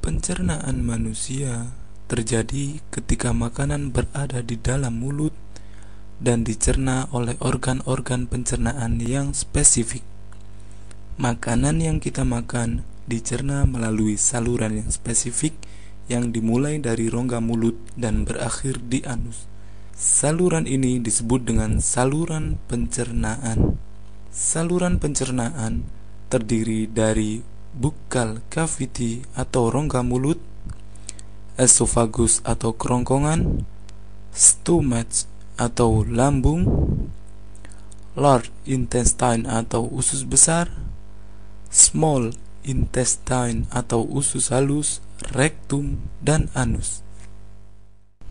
Pencernaan manusia terjadi ketika makanan berada di dalam mulut dan dicerna oleh organ-organ pencernaan yang spesifik. Makanan yang kita makan dicerna melalui saluran yang spesifik yang dimulai dari rongga mulut dan berakhir di anus. Saluran ini disebut dengan saluran pencernaan. Saluran pencernaan terdiri dari buccal cavity atau rongga mulut, esophagus atau kerongkongan, stomach atau lambung, large intestine atau usus besar, small intestine atau usus halus, rectum, dan anus.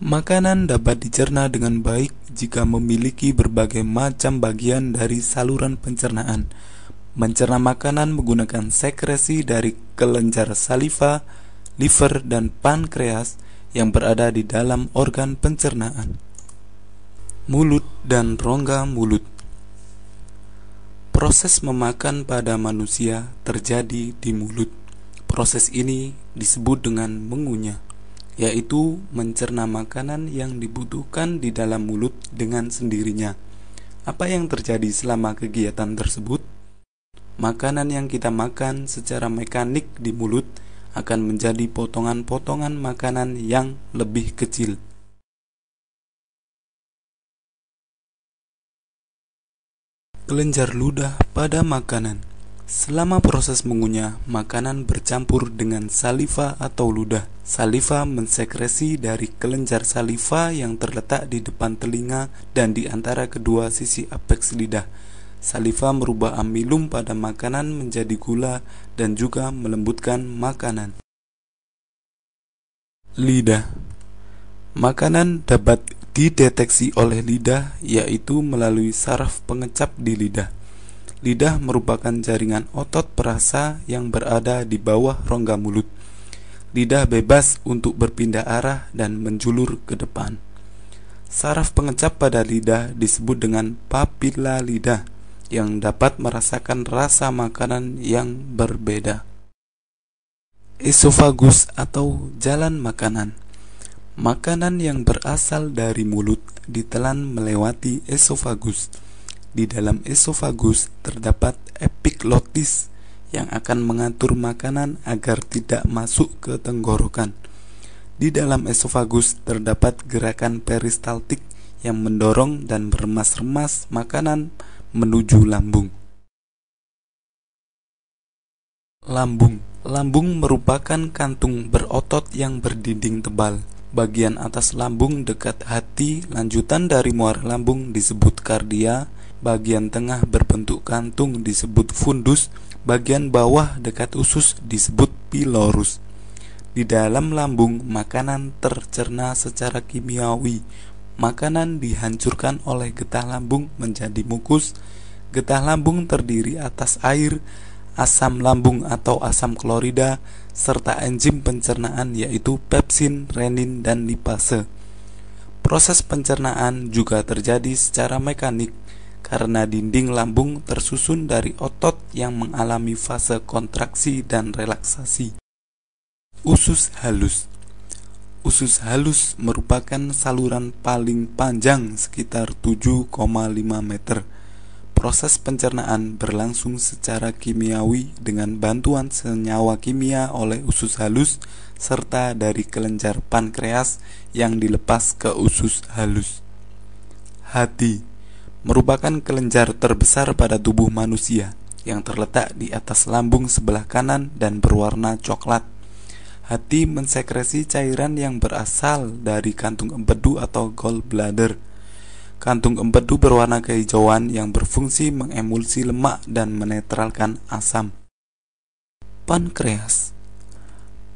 Makanan dapat dicerna dengan baik jika memiliki berbagai macam bagian dari saluran pencernaan. Mencerna makanan menggunakan sekresi dari kelenjar saliva, liver, dan pankreas yang berada di dalam organ pencernaan. Mulut dan rongga mulut. Proses memakan pada manusia terjadi di mulut. Proses ini disebut dengan mengunyah, yaitu mencerna makanan yang dibutuhkan di dalam mulut dengan sendirinya. Apa yang terjadi selama kegiatan tersebut? Makanan yang kita makan secara mekanik di mulut akan menjadi potongan-potongan makanan yang lebih kecil. Kelenjar ludah pada makanan. Selama proses mengunyah, makanan bercampur dengan saliva atau ludah. Saliva mensekresi dari kelenjar saliva yang terletak di depan telinga dan di antara kedua sisi apeks lidah. Saliva merubah amilum pada makanan menjadi gula dan juga melembutkan makanan. Lidah. Makanan dapat dideteksi oleh lidah, yaitu melalui saraf pengecap di lidah. Lidah merupakan jaringan otot perasa yang berada di bawah rongga mulut. Lidah bebas untuk berpindah arah dan menjulur ke depan. Saraf pengecap pada lidah disebut dengan papila lidah, yang dapat merasakan rasa makanan yang berbeda. Esofagus atau jalan makanan. Makanan yang berasal dari mulut ditelan melewati esofagus. Di dalam esofagus terdapat epiglotis yang akan mengatur makanan agar tidak masuk ke tenggorokan. Di dalam esofagus terdapat gerakan peristaltik yang mendorong dan meremas-remas makanan menuju lambung. Lambung. Lambung merupakan kantung berotot yang berdinding tebal. Bagian atas lambung dekat hati, lanjutan dari muara lambung disebut kardia, bagian tengah berbentuk kantung disebut fundus, bagian bawah dekat usus disebut pilorus. Di dalam lambung, makanan tercerna secara kimiawi. Makanan dihancurkan oleh getah lambung menjadi mukus. Getah lambung terdiri atas air, asam lambung atau asam klorida, serta enzim pencernaan yaitu pepsin, renin, dan lipase. Proses pencernaan juga terjadi secara mekanik karena dinding lambung tersusun dari otot yang mengalami fase kontraksi dan relaksasi. Usus halus. Usus halus merupakan saluran paling panjang sekitar 7,5 meter. Proses pencernaan berlangsung secara kimiawi dengan bantuan senyawa kimia oleh usus halus serta dari kelenjar pankreas yang dilepas ke usus halus. Hati merupakan kelenjar terbesar pada tubuh manusia yang terletak di atas lambung sebelah kanan dan berwarna coklat. Hati mensekresi cairan yang berasal dari kantung empedu atau gallbladder. Kantung empedu berwarna kehijauan yang berfungsi mengemulsi lemak dan menetralkan asam. Pankreas.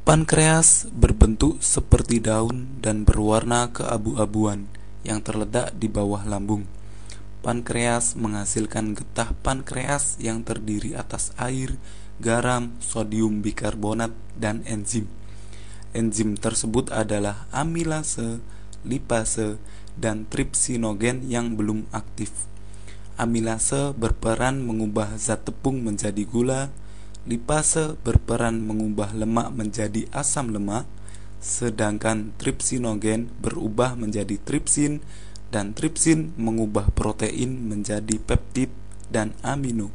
Pankreas berbentuk seperti daun dan berwarna keabu-abuan yang terletak di bawah lambung. Pankreas menghasilkan getah pankreas yang terdiri atas air, garam, sodium bikarbonat, dan enzim. Enzim tersebut adalah amilase, lipase, dan tripsinogen yang belum aktif. Amilase berperan mengubah zat tepung menjadi gula, Lipase berperan mengubah lemak menjadi asam lemak, sedangkan tripsinogen berubah menjadi tripsin, dan tripsin mengubah protein menjadi peptid dan amino.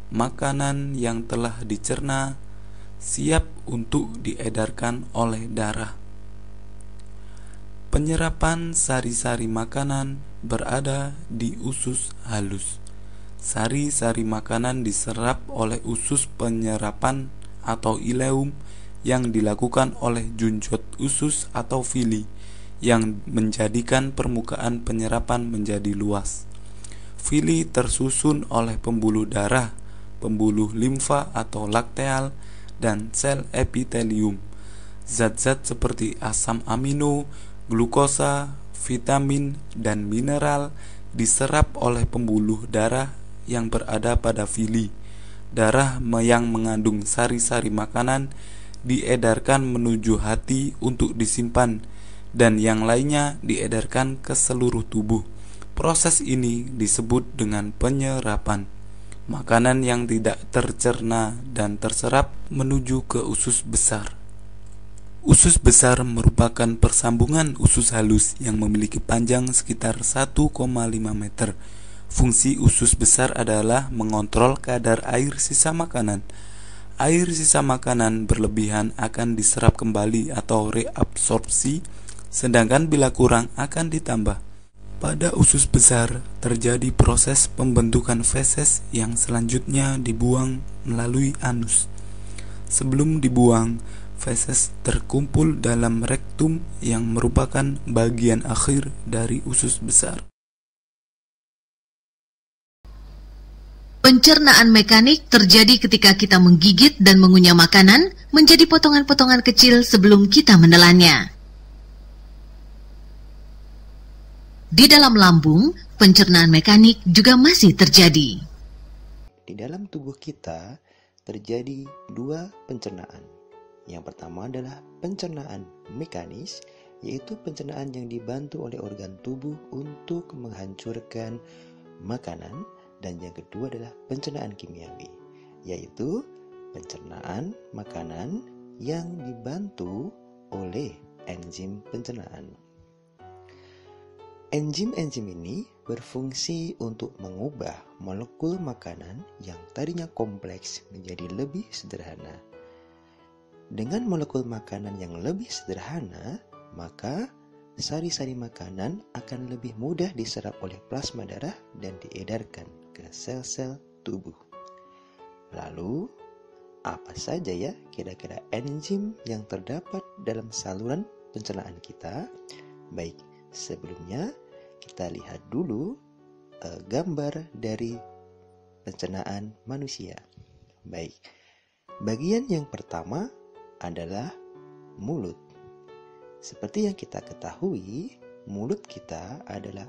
Makanan yang telah dicerna siap untuk diedarkan oleh darah. Penyerapan sari-sari makanan berada di usus halus. Sari-sari makanan diserap oleh usus penyerapan atau ileum yang dilakukan oleh junjot usus atau villi yang menjadikan permukaan penyerapan menjadi luas. Villi tersusun oleh pembuluh darah, pembuluh limfa atau lakteal, dan sel epitelium. Zat-zat seperti asam amino, glukosa, vitamin, dan mineral diserap oleh pembuluh darah yang berada pada villi. Darah yang mengandung sari-sari makanan diedarkan menuju hati untuk disimpan, dan yang lainnya diedarkan ke seluruh tubuh. Proses ini disebut dengan penyerapan. Makanan yang tidak tercerna dan terserap menuju ke usus besar. Usus besar merupakan persambungan usus halus yang memiliki panjang sekitar 1,5 meter. Fungsi usus besar adalah mengontrol kadar air sisa makanan. Air sisa makanan berlebihan akan diserap kembali atau reabsorpsi, sedangkan bila kurang akan ditambah. Pada usus besar terjadi proses pembentukan feses yang selanjutnya dibuang melalui anus. Sebelum dibuang, feses terkumpul dalam rektum yang merupakan bagian akhir dari usus besar. Pencernaan mekanik terjadi ketika kita menggigit dan mengunyah makanan menjadi potongan-potongan kecil sebelum kita menelannya. Di dalam lambung, pencernaan mekanik juga masih terjadi. Di dalam tubuh kita terjadi dua pencernaan. Yang pertama adalah pencernaan mekanis, yaitu pencernaan yang dibantu oleh organ tubuh untuk menghancurkan makanan. Dan yang kedua adalah pencernaan kimiawi, yaitu pencernaan makanan yang dibantu oleh enzim pencernaan. Enzim-enzim ini berfungsi untuk mengubah molekul makanan yang tadinya kompleks menjadi lebih sederhana. Dengan molekul makanan yang lebih sederhana, maka sari-sari makanan akan lebih mudah diserap oleh plasma darah dan diedarkan ke sel-sel tubuh. Lalu, apa saja ya kira-kira enzim yang terdapat dalam saluran pencernaan kita? Baik, sebelumnya kita lihat dulu gambar dari pencernaan manusia. Baik, bagian yang pertama adalah mulut. Seperti yang kita ketahui, mulut kita adalah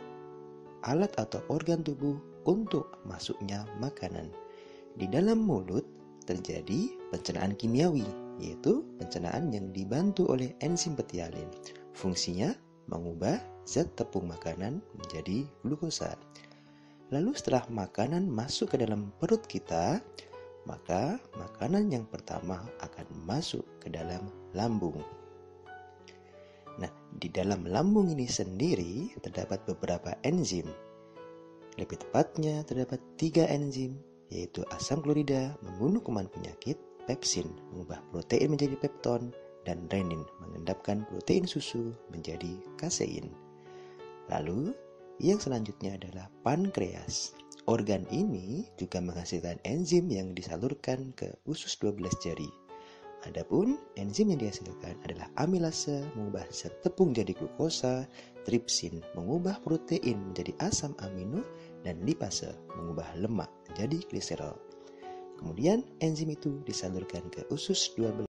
alat atau organ tubuh untuk masuknya makanan. Di dalam mulut terjadi pencernaan kimiawi, yaitu pencernaan yang dibantu oleh enzim petialin. Fungsinya mengubah zat tepung makanan menjadi glukosa. Lalu setelah makanan masuk ke dalam perut kita, maka makanan yang pertama akan masuk ke dalam lambung. Nah, di dalam lambung ini sendiri terdapat beberapa enzim. Lebih tepatnya terdapat 3 enzim, yaitu asam klorida membunuh kuman penyakit, pepsin mengubah protein menjadi pepton, dan renin mengendapkan protein susu menjadi kasein. Lalu, yang selanjutnya adalah pankreas. Organ ini juga menghasilkan enzim yang disalurkan ke usus 12 jari. Adapun enzim yang dihasilkan adalah amilase mengubah zat tepung jadi glukosa, tripsin mengubah protein menjadi asam amino, dan lipase mengubah lemak menjadi gliserol. Kemudian enzim itu disalurkan ke usus 12